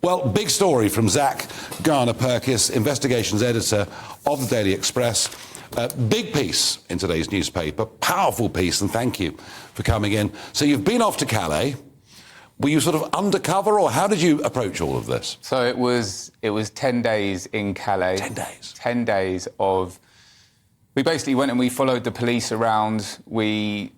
Well, big story from Zach Garner-Perkis, investigations editor of the Daily Express. Big piece in today's newspaper, powerful piece, and thank you for coming in. So you've been off to Calais. Were you sort of undercover, or how did you approach all of this? So it was 10 days in Calais. 10 days? 10 days of... We basically went and we followed the police around. The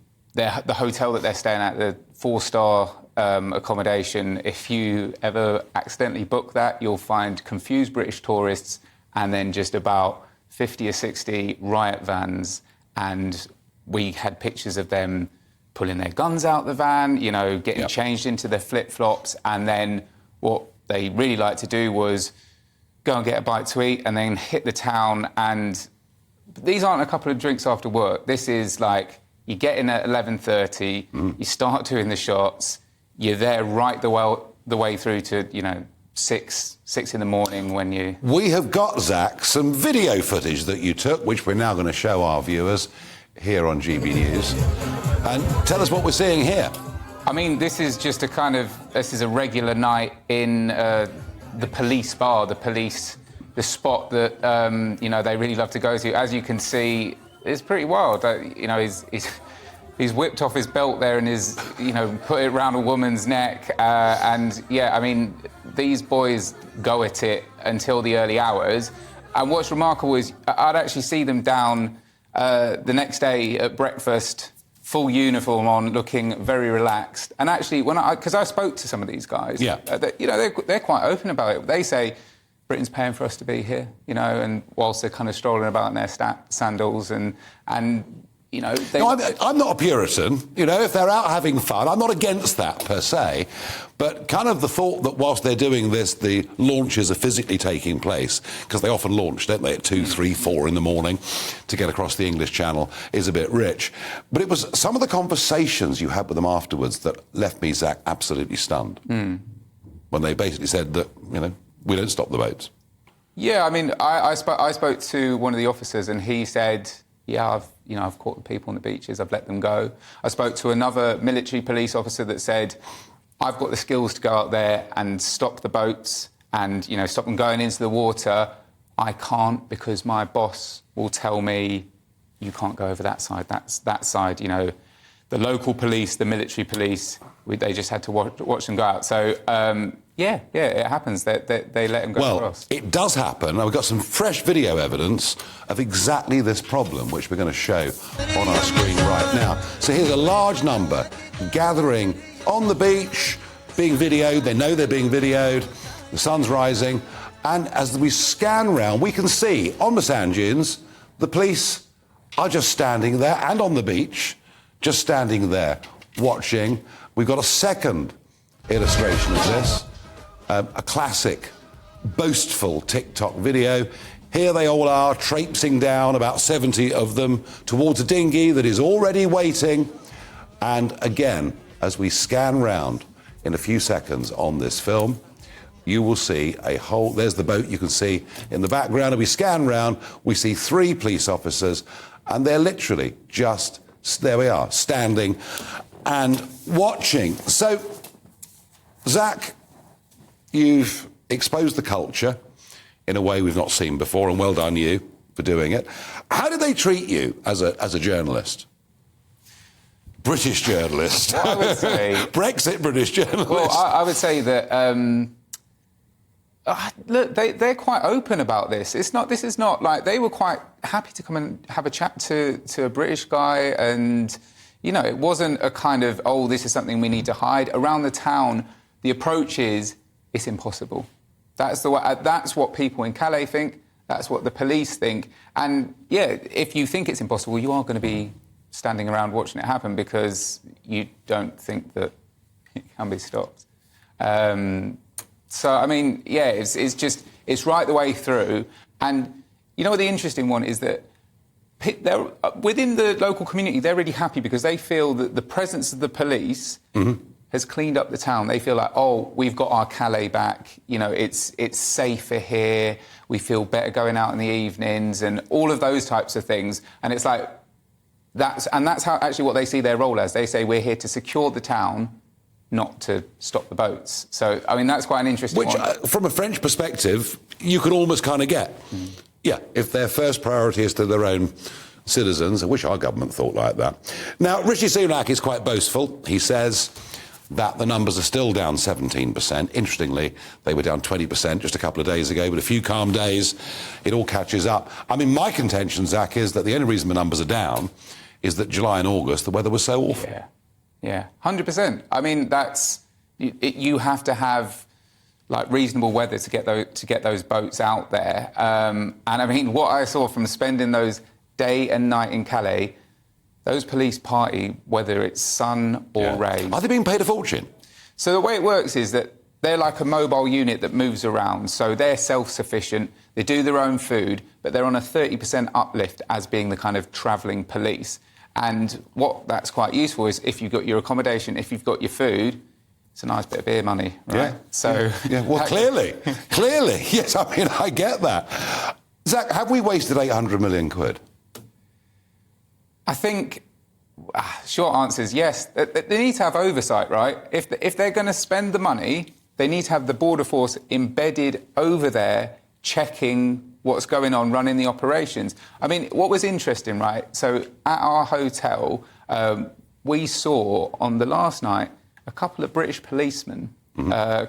hotel that they're staying at, the 4-star accommodation, if you ever accidentally book that, you'll find confused British tourists and then just about 50 or 60 riot vans. And we had pictures of them pulling their guns out the van, you know, getting changed into their flip-flops. And then what they really liked to do was go and get a bite to eat and then hit the town. And these aren't a couple of drinks after work. This is like, you get in at 11:30, you start doing the shots, you're there right the way through to, you know, 6 in the morning when you... We have got, Zach, some video footage that you took, which we're now going to show our viewers here on GB News. And tell us what we're seeing here. I mean, this is just this is a regular night in the police bar, the spot that, you know, they really love to go to. As you can see, it's pretty wild. You know, he's whipped off his belt there and you know, put it around a woman's neck. And, yeah, I mean, these boys go at it until the early hours. And what's remarkable is I'd actually see them down the next day at breakfast, full uniform on, looking very relaxed. And actually, because I spoke to some of these guys, you know, they're quite open about it. They say, Britain's paying for us to be here, you know, and whilst they're kind of strolling about in their sandals and you know... No, I'm not a Puritan, you know, if they're out having fun, I'm not against that per se, but kind of the thought that whilst they're doing this, the launches are physically taking place, because they often launch, don't they, at 2, 3, 4 in the morning to get across the English Channel, is a bit rich. But it was some of the conversations you had with them afterwards that left me, Zach, absolutely stunned. When they basically said that, you know, we don't stop the boats. Yeah, I mean, I spoke to one of the officers and he said, yeah, I've caught the people on the beaches, I've let them go. I spoke to another military police officer that said, I've got the skills to go out there and stop the boats and, you know, stop them going into the water. I can't because my boss will tell me you can't go over that side, that side, you know. The local police, the military police, they just had to watch them go out. So, yeah, it happens. They let them go across. Well, it does happen. Now, we've got some fresh video evidence of exactly this problem, which we're going to show on our screen right now. So here's a large number gathering on the beach, being videoed. They know they're being videoed. The sun's rising. And as we scan round, we can see on the sand dunes, the police are just standing there and on the beach, just standing there watching. We've got a second illustration of this, a classic boastful TikTok video. Here they all are traipsing down, about 70 of them, towards a dinghy that is already waiting. And again, as we scan round in a few seconds on this film, you will see there's the boat you can see in the background. And we scan round, we see 3 police officers, and they're literally just, there we are, standing and watching. So, Zach, you've exposed the culture in a way we've not seen before, and well done you for doing it. How did they treat you as a journalist? British journalist. I would say... Brexit British journalist. Well, I would say that... look, they're quite open about this. This is not like... They were quite happy to come and have a chat to a British guy, and, you know, it wasn't a kind of, oh, this is something we need to hide. Around the town, the approach is, it's impossible. That's what people in Calais think. That's what the police think. And, yeah, if you think it's impossible, you are going to be standing around watching it happen because you don't think that it can be stopped. So, I mean, yeah, it's right the way through. And you know what the interesting one is that within the local community, they're really happy because they feel that the presence of the police has cleaned up the town. They feel like, oh, we've got our Calais back. You know, it's safer here. We feel better going out in the evenings and all of those types of things. And it's like, that's how actually what they see their role as. They say, we're here to secure the town not to stop the boats. So, I mean, that's quite an interesting Which, one. from a French perspective, you could almost kind of get. Yeah, if their first priority is to their own citizens. I wish our government thought like that. Now, Rishi Sunak is quite boastful. He says that the numbers are still down 17%. Interestingly, they were down 20% just a couple of days ago, but a few calm days, it all catches up. I mean, my contention, Zach, is that the only reason the numbers are down is that July and August, the weather was so awful. Yeah, 100%. I mean, you have to have like reasonable weather to get those boats out there. And I mean, what I saw from spending those day and night in Calais, those police party, whether it's sun or rain. Are they being paid a fortune? So the way it works is that they're like a mobile unit that moves around. So they're self-sufficient, they do their own food, but they're on a 30% uplift as being the kind of travelling police. And what that's quite useful is if you've got your accommodation, if you've got your food, it's a nice bit of beer money, right? Yeah. So, Well, clearly, yes, I mean, I get that. Zach, have we wasted 800 million quid? I think, short answer is yes. They need to have oversight, right? If they're going to spend the money, they need to have the border force embedded over there, checking what's going on, running the operations. I mean, what was interesting, right? So at our hotel, we saw on the last night a couple of British policemen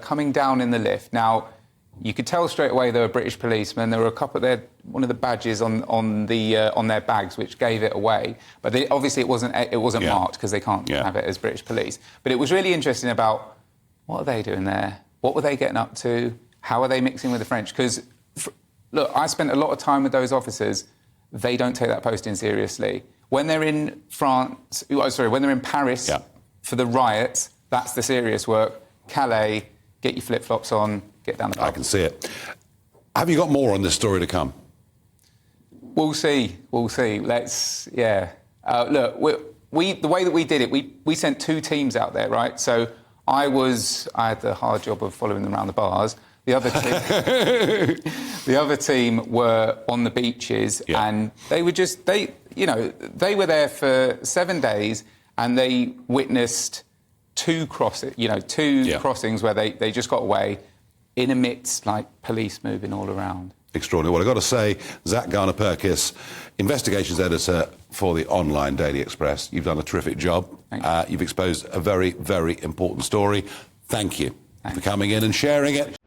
coming down in the lift. Now, you could tell straight away they were British policemen. There were a couple. They had one of the badges on their bags, which gave it away. But obviously, it wasn't marked because they can't have it as British police. But it was really interesting about what are they doing there? What were they getting up to? How are they mixing with the French? Because look, I spent a lot of time with those officers. They don't take that posting seriously. When they're in France, when they're in Paris for the riots, that's the serious work. Calais, get your flip-flops on, get down the pub. I can see it. Have you got more on this story to come? We'll see. Look, the way that we did it, we sent two teams out there, right? So I had the hard job of following them around the bars. The other team were on the beaches, and they were they were there for 7 days, and they witnessed two crossings where they just got away in amidst like police moving all around. Extraordinary. Well, I've got to say, Zach Garner-Perkis, investigations editor for the online Daily Express. You've done a terrific job. You've exposed a very, very important story. Thank you for coming in and sharing it.